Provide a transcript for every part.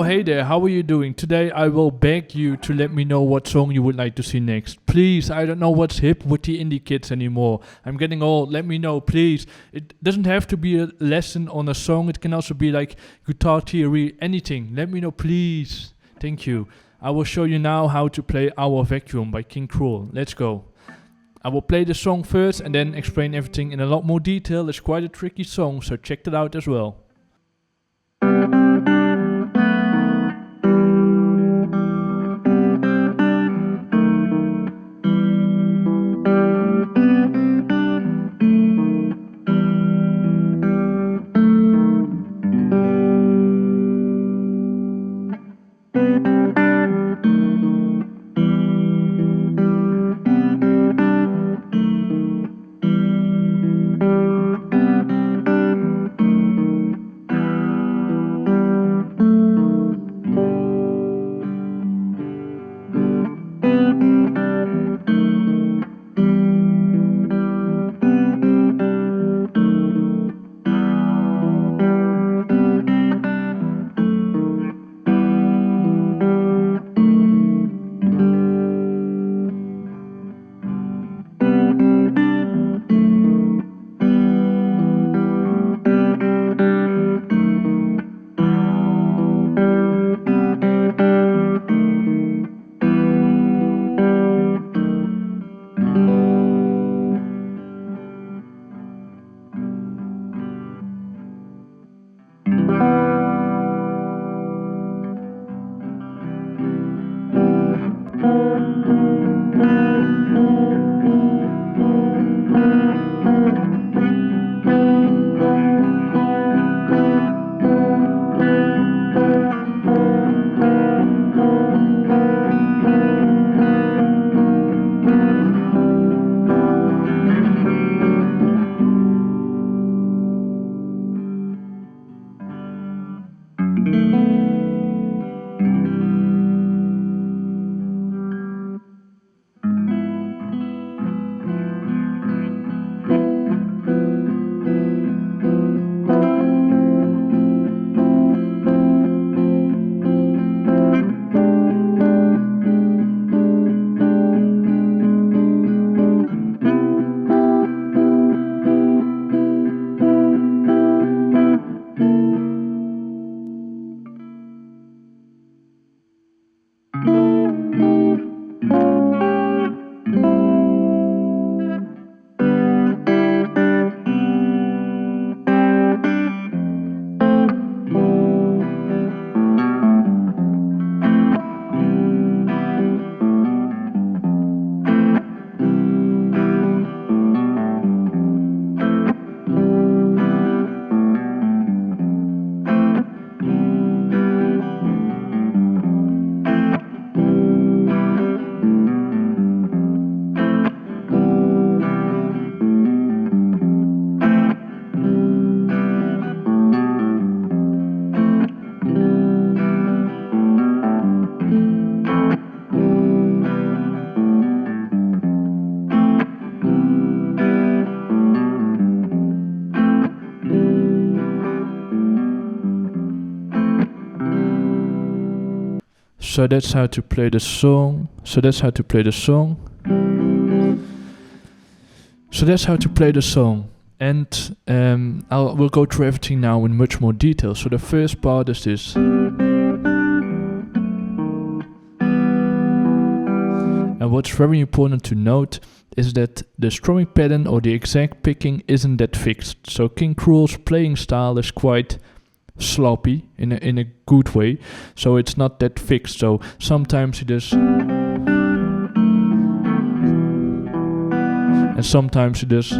hey there, how are you doing? Today I will beg you to let me know what song you would like to see next. Please, I don't know what's hip with the indie kids anymore. I'm getting old, let me know, please. It doesn't have to be a lesson on a song, it can also be like guitar theory, anything. Let me know, please. Thank you. I will show you now how to play Our Vacuum by Krule. Let's go. I will play the song first and then explain everything in a lot more detail. It's quite a tricky song, so check it out as well. So that's how to play the song. So that's how to play the song. And we'll go through everything now in much more detail. So the first part is this. And what's very important to note is that the strumming pattern or the exact picking isn't that fixed. So King Krule's playing style is quite sloppy in a good way, so it's not that fixed. So sometimes he does, and sometimes he does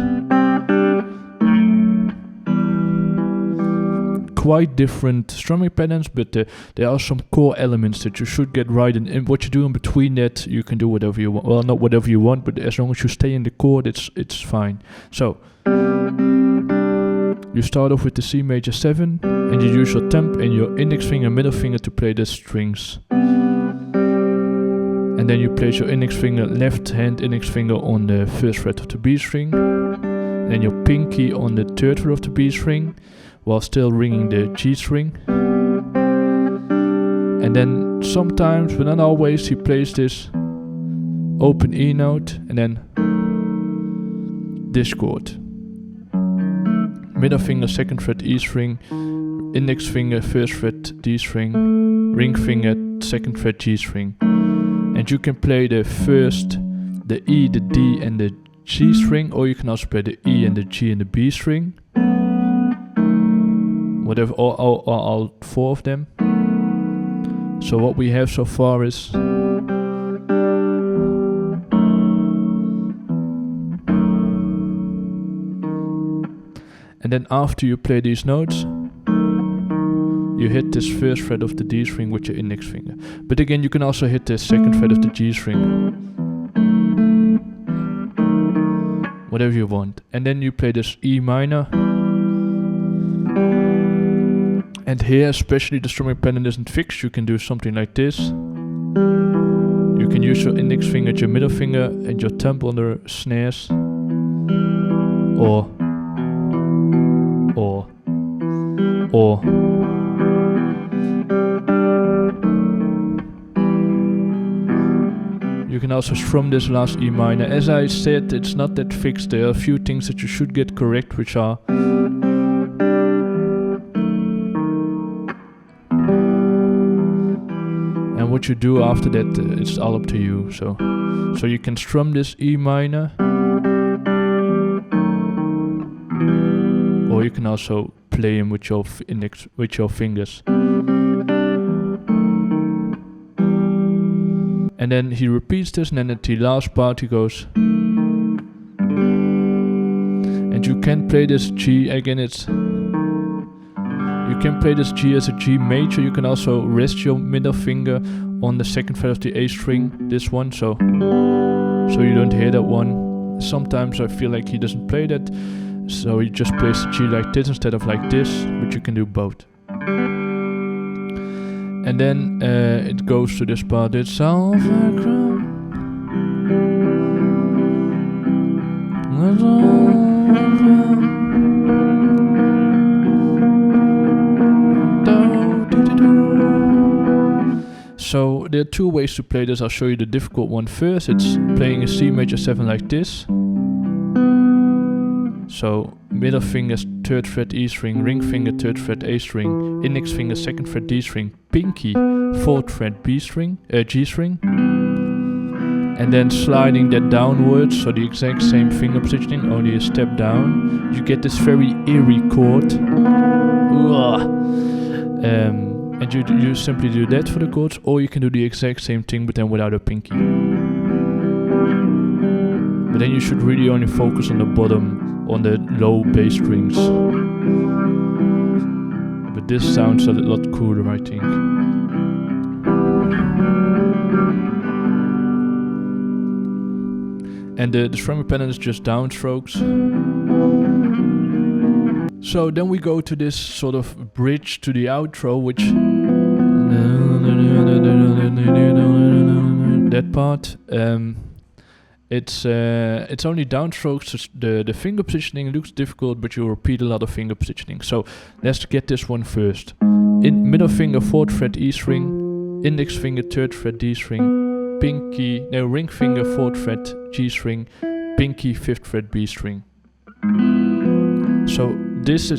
quite different strumming patterns, but there are some core elements that you should get right, and what you do in between that, you can do whatever you want. Well, not whatever you want, but as long as you stay in the chord, it's fine. So you start off with the C major 7, and you use your thumb and your index finger, middle finger to play the strings. And then you place your index finger, left hand index finger on the first fret of the B string, then your pinky on the third fret of the B string, while still ringing the G string. And then sometimes, but not always, he plays this open E note and then this chord. Middle finger, 2nd fret, E string, index finger, 1st fret, D string, ring finger, 2nd fret, G string. And you can play the first, the E, the D and the G string, or you can also play the E and the G and the B string. Whatever, all 4 of them. So what we have so far is and then after you play these notes, you hit this 1st fret of the D string with your index finger. But again, you can also hit the 2nd fret of the G string. Whatever you want. And then you play this E minor. And here, especially the strumming pattern isn't fixed, you can do something like this. You can use your index finger, your middle finger, and your thumb on the snares. Or you can also strum this last E minor. As I said, it's not that fixed. There are a few things that you should get correct, which are and what you do after that, it's all up to you. So you can strum this E minor, or you can also play him with your index, with your fingers. And then he repeats this, and then at the last part he goes. And you can play this G again. You can play this G as a G major. You can also rest your middle finger on the 2nd fret of the A string, this one, so you don't hear that one. Sometimes I feel like he doesn't play that, so he just plays the G like this instead of like this, but you can do both. And then it goes to this part. It's all So there are 2 ways to play this. I'll show you the difficult one first. It's playing a C major 7 like this. So middle finger 3rd fret E string, ring finger 3rd fret A string, index finger 2nd fret D string, pinky 4th fret B string, G string, and then sliding that downwards, so the exact same finger positioning, only a step down. You get this very eerie chord. And you simply do that for the chords, or you can do the exact same thing but then without a pinky. But then you should really only focus on the bottom, on the low bass strings. But this sounds a lot cooler, I think. And the strumming pattern is just downstrokes. So then we go to this sort of bridge to the outro, which that part. It's only downstrokes. So the finger positioning looks difficult, but you repeat a lot of finger positioning. So let's get this one first. In middle finger 4th fret E string, index finger 3rd fret D string, pinky ring finger 4th fret G string, pinky 5th fret B string. So this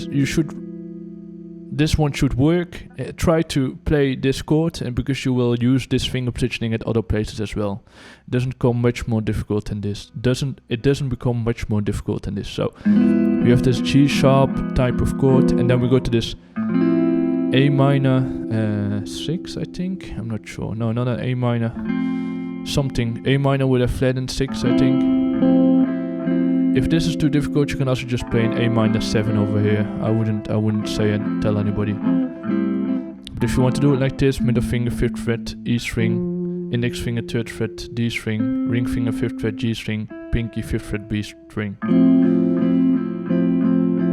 one should work. Try to play this chord, and because you will use this finger positioning at other places as well. It doesn't become much more difficult than this. It doesn't become much more difficult than this. So we have this G sharp type of chord, and then we go to this A minor 6, I think. I'm not sure. No, not an A minor. Something. A minor with a flattened 6, I think. If this is too difficult, you can also just play an A minor 7 over here. I wouldn't say and tell anybody. But if you want to do it like this, middle finger 5th fret E string, index finger 3rd fret D string, ring finger 5th fret G string, pinky 5th fret B string.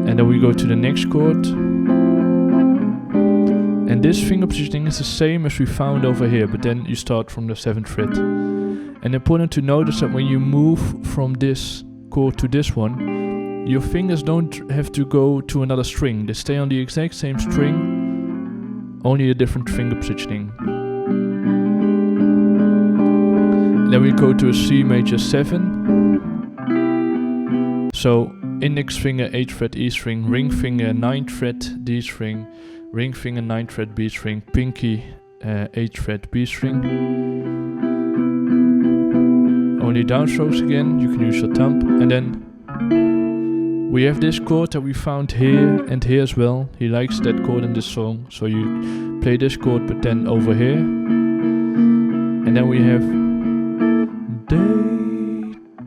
And then we go to the next chord. And this finger positioning is the same as we found over here, but then you start from the 7th fret. And important to notice that when you move from this chord to this one, your fingers don't have to go to another string. They stay on the exact same string, only a different finger positioning. Then we go to a C major 7. So index finger 8th fret E string, ring finger 9th fret D string, ring finger 9th fret B string, pinky 8th fret B string. Only down strokes again, you can use your thumb. And then we have this chord that we found here and here as well. He likes that chord in this song, so you play this chord but then over here. And then we have they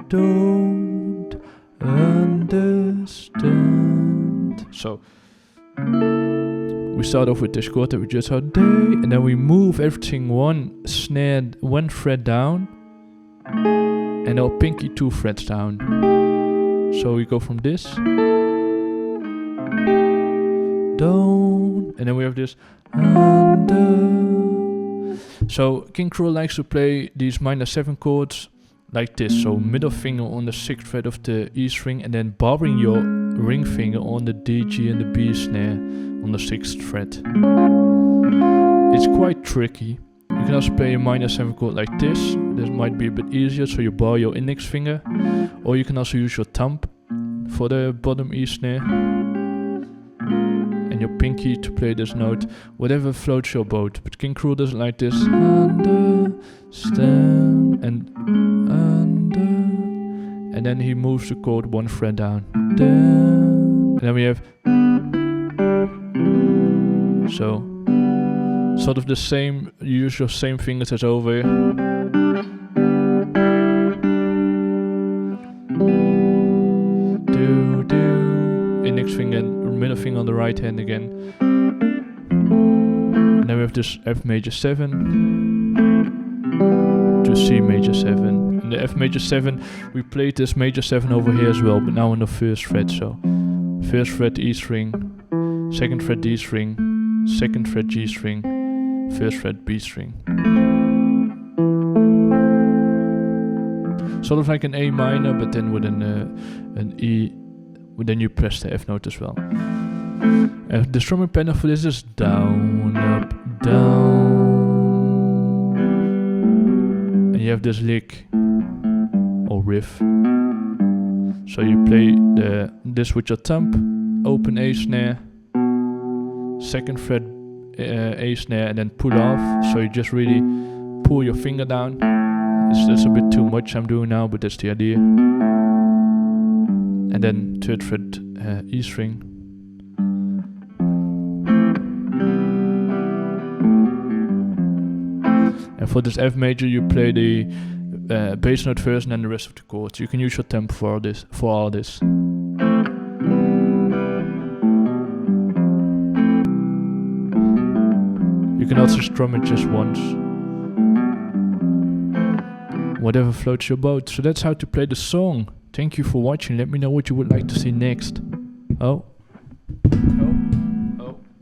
don't understand. So we start off with this chord that we just heard, they, and then we move everything one snare, one fret down, and our pinky 2 frets down. So we go from this, down, and then we have this under. So King Krule likes to play these minor 7 chords like this. So middle finger on the 6th fret of the E string, and then barbing your ring finger on the D, G and the B snare on the 6th fret. It's quite tricky. You can also play a minor 7 chord like this. This might be a bit easier, so you bar your index finger. Or you can also use your thumb for the bottom E snare. And your pinky to play this note. Whatever floats your boat. But King Krule doesn't like this. Understand and under. And then he moves the chord 1 fret down. And then we have. So sort of the same, you use your same fingers as over here. Do, do. Index finger and middle finger on the right hand again. And then we have this F major 7 to C major 7. And the F major 7, we played this major 7 over here as well, but now on the 1st fret. So 1st fret E string, 2nd fret D string, 2nd fret G string, 1st fret B string. Sort of like an A minor, but then with an E, then you press the F note as well. The strumming pattern for this is down, up, down. And you have this lick or riff. So you play this with your thumb, open A snare, 2nd fret A snare, and then pull off. So you just really pull your finger down. It's a bit too much I'm doing now, but that's the idea. And then 3rd fret E string. And for this F major you play the bass note first and then the rest of the chords. You can use your tempo for all this. You can also strum it just once. Whatever floats your boat. So that's how to play the song. Thank you for watching. Let me know what you would like to see next. Oh.